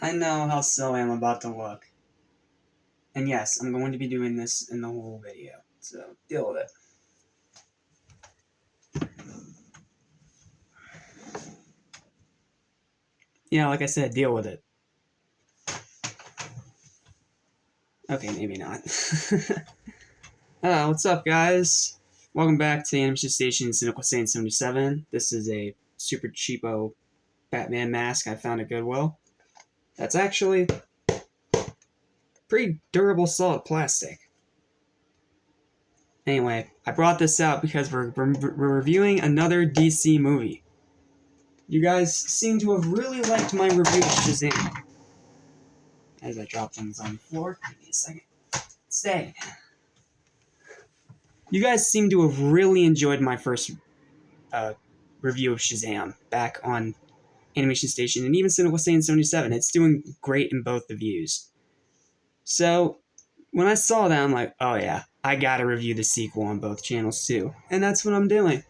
I know how silly I'm about to look. And yes, I'm going to be doing this in the whole video, so deal with it. Yeah, like I said, deal with it. Okay, maybe not. What's up, guys? Welcome back to Animation Station Cinematography 77. This is a super cheapo Batman mask I found at Goodwill. That's actually pretty durable, solid plastic. Anyway, I brought this out because we're reviewing another DC movie. You guys seem to have really liked my review of Shazam. As I drop things on the floor. Give me a second. Stay. You guys seem to have really enjoyed my first review of Shazam back on Animation Station and even Cinematography 77. It's doing great in both the views. So when I saw that, I'm like, oh yeah, I gotta review the sequel on both channels too. And that's what I'm doing.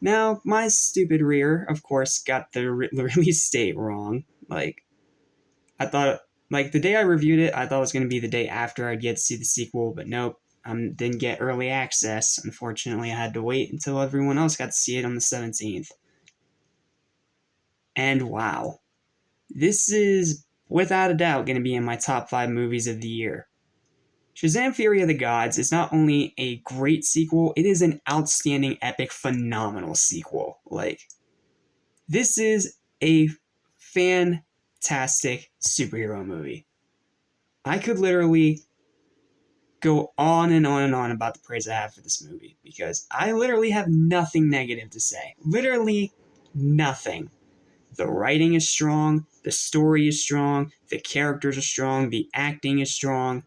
Now, my stupid rear, of course, got the release date wrong. I thought, the day I reviewed it, I thought it was going to be the day after I'd get to see the sequel, but nope. Didn't get early access. Unfortunately, I had to wait until everyone else got to see it on the 17th. And wow. This is, without a doubt, going to be in my top 5 movies of the year. Shazam! Fury of the Gods is not only a great sequel, it is an outstanding, epic, phenomenal sequel. This is a fantastic superhero movie. I could literally go on and on and on about the praise I have for this movie because I literally have nothing negative to say. Literally nothing. The writing is strong, the story is strong, the characters are strong, the acting is strong.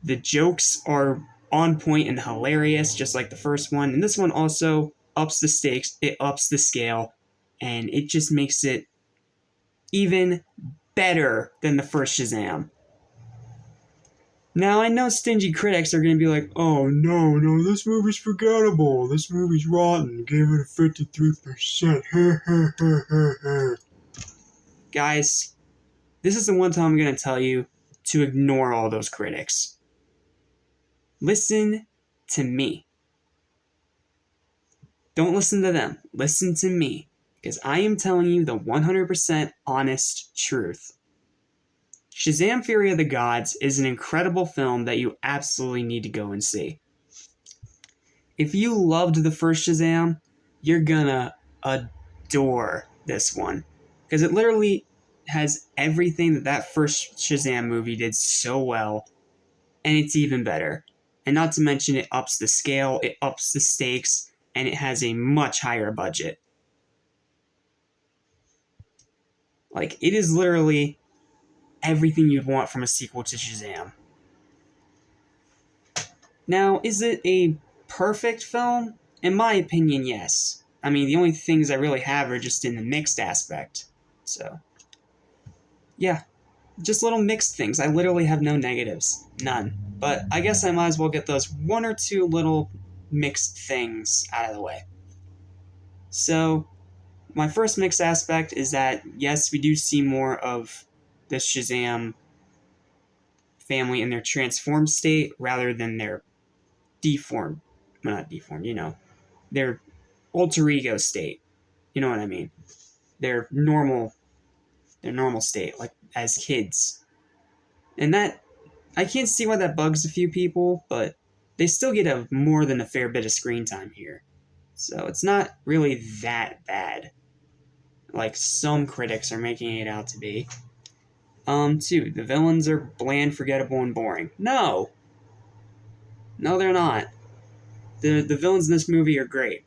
The jokes are on point and hilarious, just like the first one. And this one also ups the stakes, it ups the scale, and it just makes it even better than the first Shazam. Now, I know stingy critics are going to be like, oh, no, this movie's forgettable. This movie's rotten. Gave it a 53%. Guys, this is the one time I'm going to tell you to ignore all those critics. Listen to me. Don't listen to them. Listen to me. Because I am telling you the 100% honest truth. Shazam! Fury of the Gods is an incredible film that you absolutely need to go and see. If you loved the first Shazam, you're gonna adore this one. Because it literally has everything that first Shazam movie did so well, and it's even better. And not to mention it ups the scale, it ups the stakes, and it has a much higher budget. It is literally everything you'd want from a sequel to Shazam. Now, is it a perfect film? In my opinion, yes. I mean, the only things I really have are just in the mixed aspect. So, yeah, just little mixed things. I literally have no negatives. None. But I guess I might as well get those one or two little mixed things out of the way. So, my first mixed aspect is that, yes, we do see more of the Shazam family in their transformed state rather than their deformed, well, not deformed, their alter ego state. You know what I mean? Their normal state, like as kids. And that, I can't see why that bugs a few people, but they still get more than a fair bit of screen time here. So it's not really that bad, like some critics are making it out to be. 2, the villains are bland, forgettable, and boring. No, they're not. The villains in this movie are great.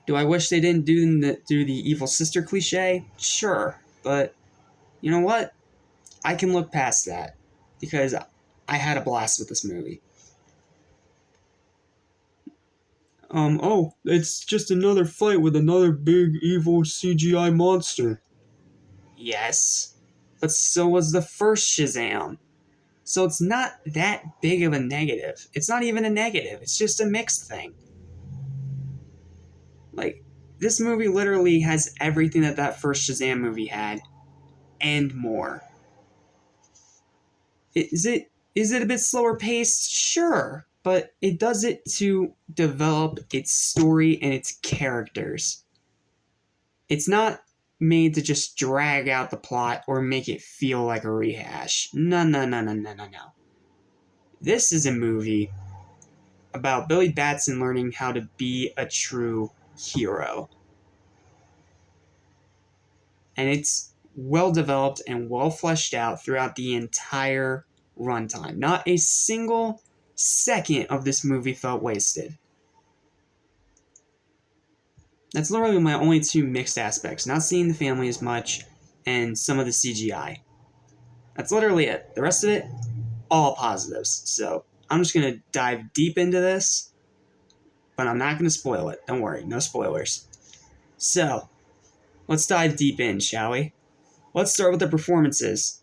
Do I wish they didn't do the evil sister cliche? Sure, but you know what? I can look past that because I had a blast with this movie. It's just another fight with another big evil CGI monster. Yes, but so was the first Shazam. So it's not that big of a negative. It's not even a negative. It's just a mixed thing. this movie literally has everything that that first Shazam movie had, and more. Is it a bit slower paced? Sure, but it does it to develop its story and its characters. It's not made to just drag out the plot or make it feel like a rehash. No, no, no, no, no, no, no. This is a movie about Billy Batson learning how to be a true hero. And it's well developed and well fleshed out throughout the entire runtime. Not a single second of this movie felt wasted. That's literally my only two mixed aspects. Not seeing the family as much and some of the CGI. That's literally it. The rest of it, all positives. So I'm just going to dive deep into this, but I'm not going to spoil it. Don't worry, no spoilers. So, let's dive deep in, shall we? Let's start with the performances.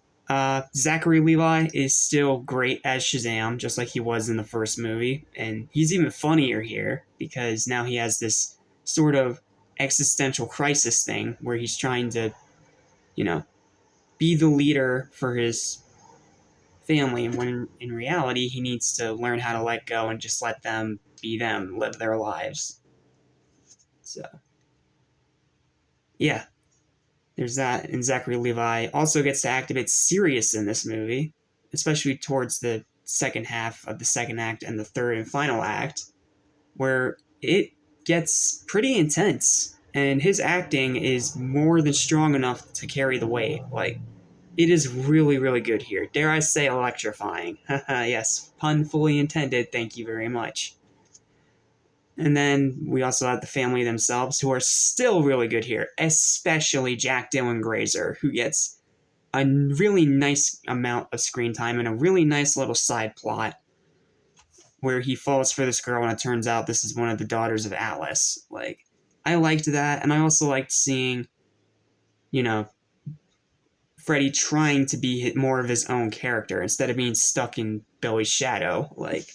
Zachary Levi is still great as Shazam, just like he was in the first movie. And he's even funnier here because now he has this sort of existential crisis thing where he's trying to, be the leader for his family. And when in reality, he needs to learn how to let go and just let them be them, live their lives. So, yeah. There's that, and Zachary Levi also gets to act a bit serious in this movie, especially towards the second half of the second act and the third and final act, where it gets pretty intense, and his acting is more than strong enough to carry the weight. Like, it is really, really good here. Dare I say electrifying. Yes, pun fully intended, thank you very much. And then we also have the family themselves, who are still really good here, especially Jack Dylan Grazer, who gets a really nice amount of screen time and a really nice little side plot where he falls for this girl and it turns out this is one of the daughters of Atlas. Like, I liked that, and I also liked seeing, Freddy trying to be more of his own character instead of being stuck in Billy's shadow. Like,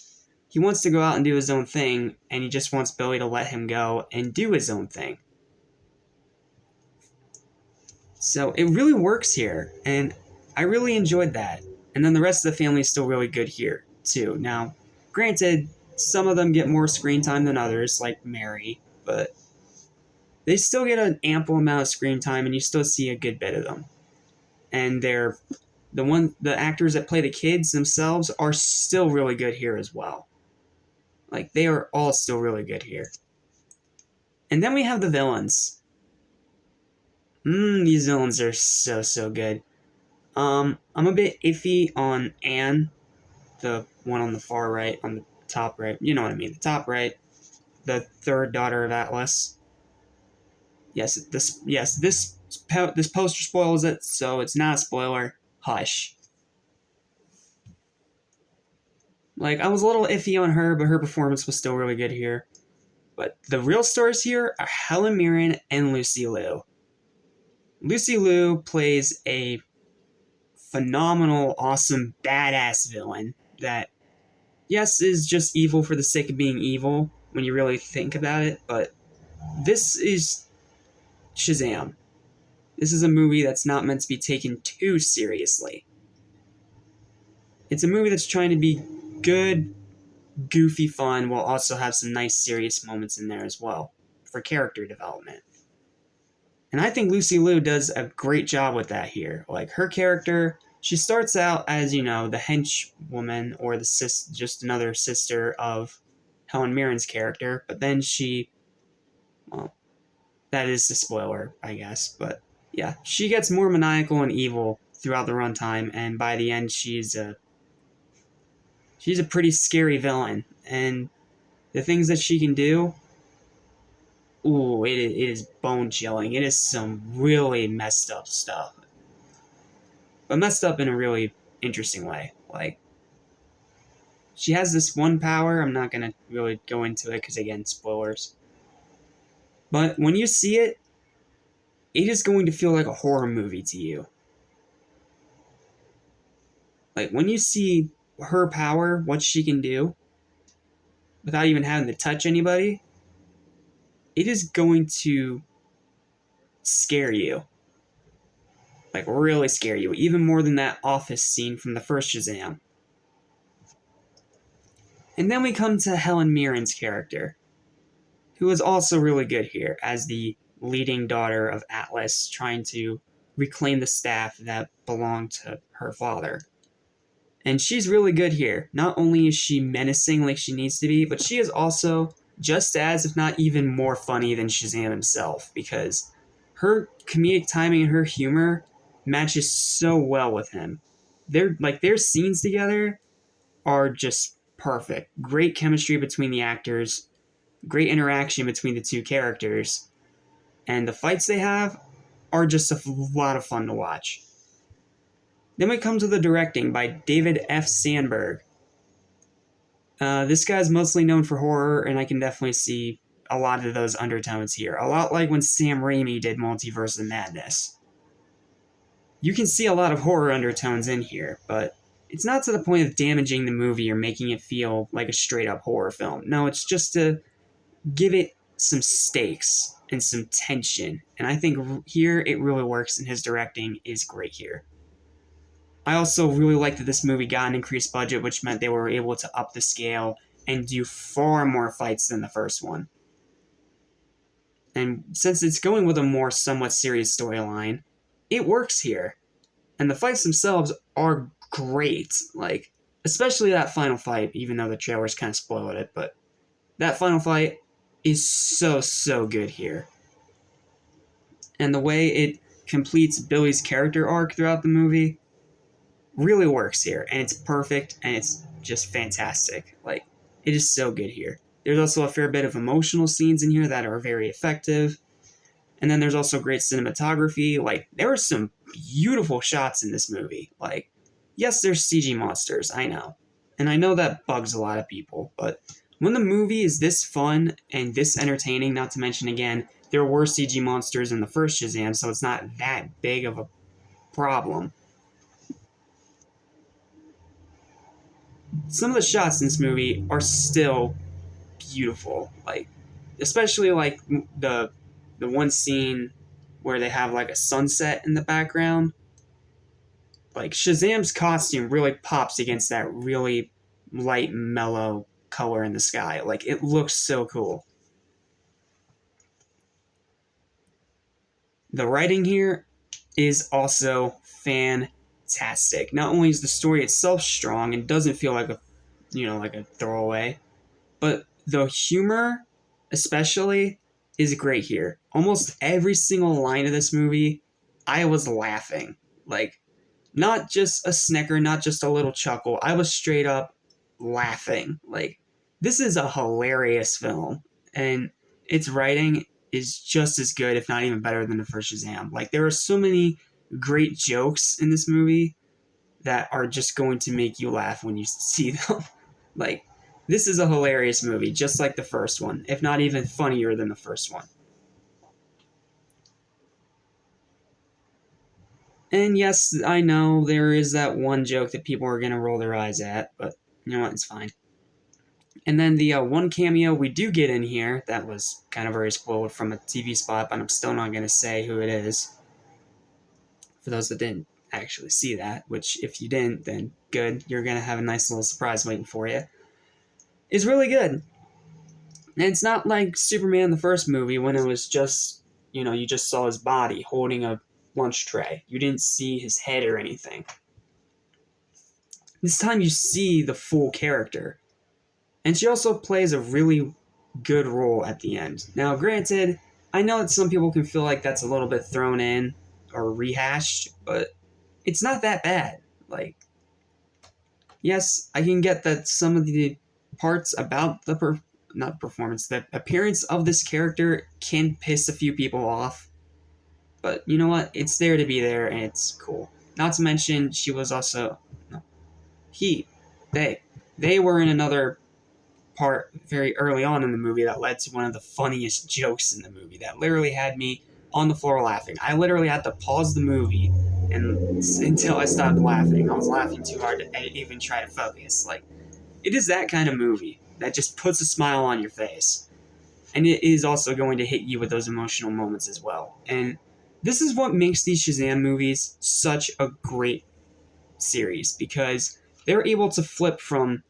he wants to go out and do his own thing, and he just wants Billy to let him go and do his own thing. So it really works here, and I really enjoyed that. And then the rest of the family is still really good here, too. Now, granted, some of them get more screen time than others, like Mary, but they still get an ample amount of screen time, and you still see a good bit of them. And the actors that play the kids themselves are still really good here as well. Like, they are all still really good here. And then we have the villains. These villains are so, so good. I'm a bit iffy on Anne, the one on the far right, on the top right. You know what I mean, the top right. The third daughter of Atlas. Yes, this poster spoils it, so it's not a spoiler. Hush. Like, I was a little iffy on her, but her performance was still really good here. But the real stars here are Helen Mirren and Lucy Liu. Lucy Liu plays a phenomenal, awesome, badass villain that, yes, is just evil for the sake of being evil when you really think about it, but this is Shazam. This is a movie that's not meant to be taken too seriously. It's a movie that's trying to be good, goofy fun, while also have some nice serious moments in there as well for character development. And I think Lucy Liu does a great job with that here. Like, her character, she starts out as, the henchwoman or just another sister of Helen Mirren's character, but then that is the spoiler, I guess, but yeah, she gets more maniacal and evil throughout the runtime, and by the end, she's a pretty scary villain, and the things that she can do, ooh, it is bone-chilling. It is some really messed up stuff. But messed up in a really interesting way. Like, she has this one power. I'm not going to really go into it because, again, spoilers. But when you see it, it is going to feel like a horror movie to you. Like, when you see her power, what she can do, without even having to touch anybody, it is going to scare you. Like, really scare you. Even more than that office scene from the first Shazam. And then we come to Helen Mirren's character, who is also really good here as the leading daughter of Atlas, trying to reclaim the staff that belonged to her father. And she's really good here. Not only is she menacing like she needs to be, but she is also just as, if not even more funny than Shazam himself, because her comedic timing and her humor matches so well with him. Their scenes together are just perfect. Great chemistry between the actors, great interaction between the two characters, and the fights they have are just a lot of fun to watch. Then we come to the directing by David F. Sandberg. This guy's mostly known for horror, and I can definitely see a lot of those undertones here. A lot like when Sam Raimi did Multiverse of Madness. You can see a lot of horror undertones in here, but it's not to the point of damaging the movie or making it feel like a straight-up horror film. No, it's just to give it some stakes and some tension. And I think here it really works, and his directing is great here. I also really like that this movie got an increased budget, which meant they were able to up the scale and do far more fights than the first one. And since it's going with a more somewhat serious storyline, it works here. And the fights themselves are great. Like, especially that final fight, even though the trailers kind of spoiled it, but that final fight is so good here. And the way it completes Billy's character arc throughout the movie really works here, and it's perfect, and it's just fantastic. Like, it is so good here. There's also a fair bit of emotional scenes in here that are very effective, and then there's also great cinematography. Like, there are some beautiful shots in this movie. Like, yes, there's CG monsters, I know, and I know that bugs a lot of people, but when the movie is this fun and this entertaining, not to mention, again, there were CG monsters in the first Shazam, so it's not that big of a problem. Some of the shots in this movie are still beautiful, like, especially like the one scene where they have like a sunset in the background. Like, Shazam's costume really pops against that really light, mellow color in the sky. Like, it looks so cool. The writing here is also fantastic. Not only is the story itself strong and doesn't feel like a throwaway, but the humor especially is great here. Almost every single line of this movie, I was laughing. Like, not just a snicker, not just a little chuckle. I was straight up laughing. Like, this is a hilarious film, and its writing is just as good, if not even better, than the first Shazam. Like, there are so many great jokes in this movie that are just going to make you laugh when you see them. Like, this is a hilarious movie, just like the first one, if not even funnier than the first one. And yes, I know there is that one joke that people are going to roll their eyes at, but you know what, it's fine. And then the one cameo we do get in here, that was kind of very spoiled from a TV spot, but I'm still not going to say who it is. For those that didn't actually see that, which if you didn't, then good, you're going to have a nice little surprise waiting for you. It's really good. And it's not like Superman the first movie when it was just, you just saw his body holding a lunch tray. You didn't see his head or anything. This time you see the full character. And she also plays a really good role at the end. Now, granted, I know that some people can feel like that's a little bit thrown in or rehashed, but it's not that bad. Like, yes, I can get that some of the parts about the appearance of this character can piss a few people off, but you know what? It's there to be there, and it's cool. Not to mention, she was also... No, they were in another part very early on in the movie that led to one of the funniest jokes in the movie that literally had me on the floor laughing. I literally had to pause the movie until I stopped laughing. I was laughing too hard to even try to focus. Like, it is that kind of movie that just puts a smile on your face. And it is also going to hit you with those emotional moments as well. And this is what makes these Shazam movies such a great series, because they're able to flip from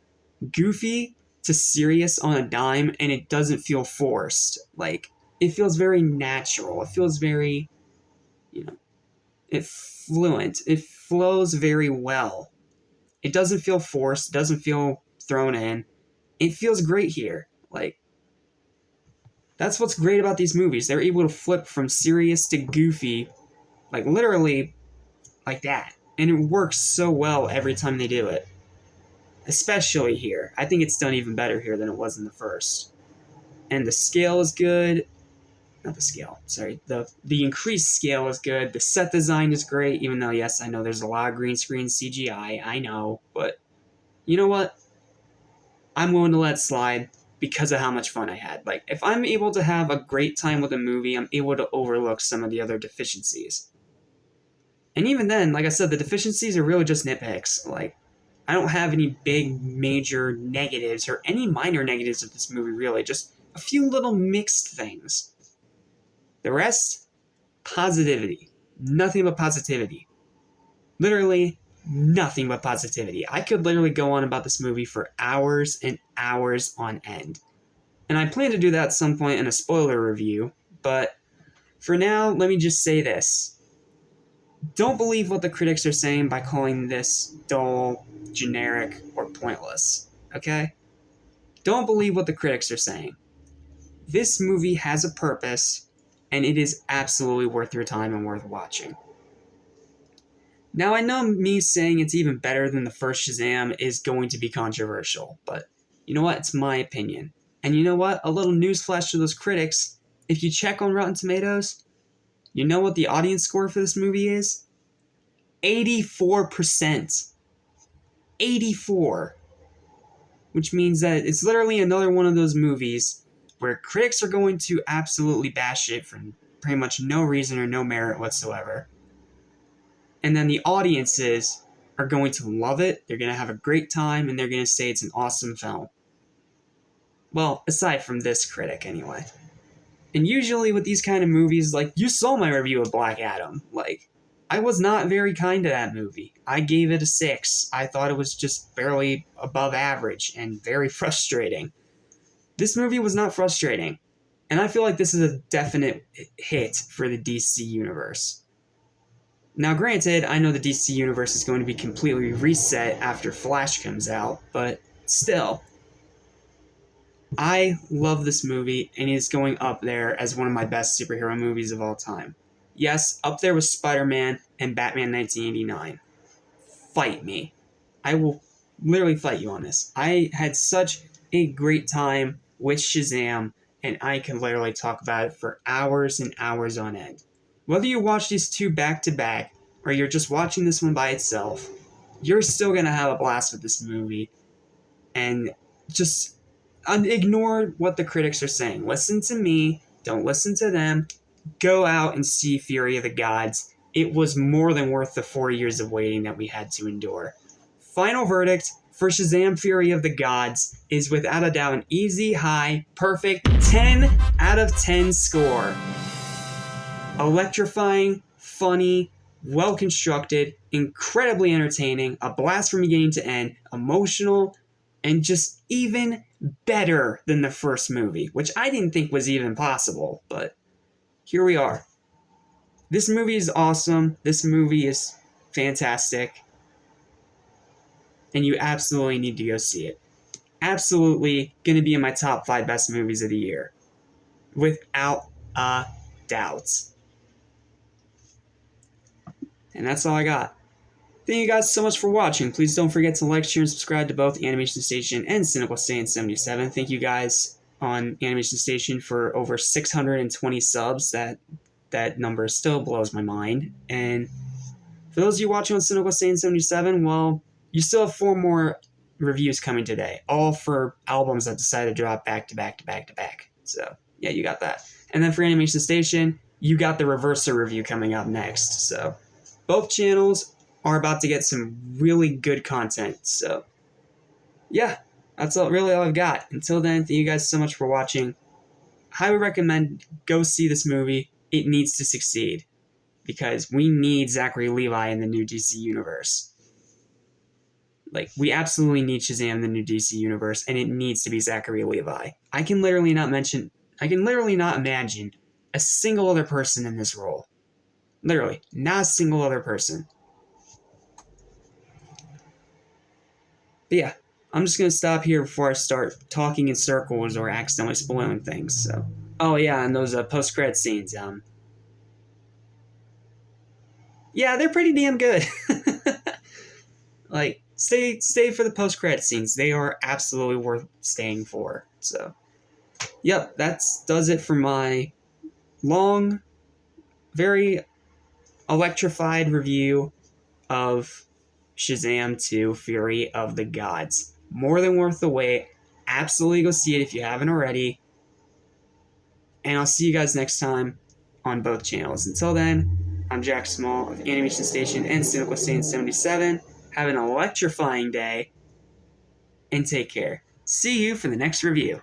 goofy to serious on a dime, and it doesn't feel forced. Like, it feels very natural. It feels very, it's fluent. It flows very well. It doesn't feel forced. It doesn't feel thrown in. It feels great here. Like, that's what's great about these movies. They're able to flip from serious to goofy, like literally like that. And it works so well every time they do it. Especially here. I think it's done even better here than it was in the first. And the scale is good. Not the scale, sorry. The increased scale is good. The set design is great, even though, yes, I know there's a lot of green screen CGI. I know. But you know what? I'm willing to let it slide because of how much fun I had. Like, if I'm able to have a great time with a movie, I'm able to overlook some of the other deficiencies. And even then, like I said, the deficiencies are really just nitpicks. Like, I don't have any big major negatives or any minor negatives of this movie, really. Just a few little mixed things. The rest, positivity. Nothing but positivity. Literally nothing but positivity. I could literally go on about this movie for hours and hours on end. And I plan to do that at some point in a spoiler review, but for now, let me just say this. Don't believe what the critics are saying by calling this dull, generic, or pointless, okay? Don't believe what the critics are saying. This movie has a purpose, and it is absolutely worth your time and worth watching. Now, I know me saying it's even better than the first Shazam is going to be controversial, but you know what? It's my opinion. And you know what? A little newsflash to those critics. If you check on Rotten Tomatoes, you know what the audience score for this movie is? 84%. 84. Which means that it's literally another one of those movies where critics are going to absolutely bash it for pretty much no reason or no merit whatsoever. And then the audiences are going to love it, they're going to have a great time, and they're going to say it's an awesome film. Well, aside from this critic, anyway. And usually with these kind of movies, like, you saw my review of Black Adam. Like, I was not very kind to that movie. I gave it a 6. I thought it was just barely above average and very frustrating. This movie was not frustrating. And I feel like this is a definite hit for the DC universe. Now, granted, I know the DC universe is going to be completely reset after Flash comes out, but still, I love this movie, and it's going up there as one of my best superhero movies of all time. Yes, up there with Spider-Man and Batman 1989. Fight me. I will literally fight you on this. I had such a great time with Shazam, and I can literally talk about it for hours and hours on end. Whether you watch these two back-to-back, or you're just watching this one by itself, you're still going to have a blast with this movie. And just ignore what the critics are saying. Listen to me. Don't listen to them. Go out and see Fury of the Gods. It was more than worth the 4 years of waiting that we had to endure. Final verdict for Shazam Fury of the Gods is without a doubt an easy, high, perfect 10 out of 10 score. Electrifying, funny, well-constructed, incredibly entertaining, a blast from beginning to end, emotional, and just even better than the first movie, which I didn't think was even possible, but here we are. This movie is awesome. This movie is fantastic. And you absolutely need to go see it. Absolutely going to be in my top 5 best movies of the year. Without a doubt. And that's all I got. Thank you guys so much for watching. Please don't forget to like, share, and subscribe to both Animation Station and Cynical Saiyan 77. Thank you guys on Animation Station for over 620 subs. That number still blows my mind. And for those of you watching on Cynical Saiyan 77, well, you still have 4 more reviews coming today, all for albums that decided to drop back to back to back to back. So, yeah, you got that. And then for Animation Station, you got the Reverser review coming up next. So, both channels are about to get some really good content. So, yeah, that's really all I've got. Until then, thank you guys so much for watching. highly recommend go see this movie. It needs to succeed because we need Zachary Levi in the new DC universe. Like, we absolutely need Shazam in the new DC universe, and it needs to be Zachary Levi. I can literally not imagine a single other person in this role. Literally, not a single other person. But yeah, I'm just going to stop here before I start talking in circles or accidentally spoiling things. So, oh yeah, and those post-credit scenes. Yeah, they're pretty damn good. Like, stay for the post-credit scenes. They are absolutely worth staying for. So, yep, that does it for my long, very electrified review of Shazam 2 Fury of the Gods. More than worth the wait. Absolutely go see it if you haven't already. And I'll see you guys next time on both channels. Until then, I'm Jack Small of Animation Station and Cynical Stain 77. Have an electrifying day and take care. See you for the next review.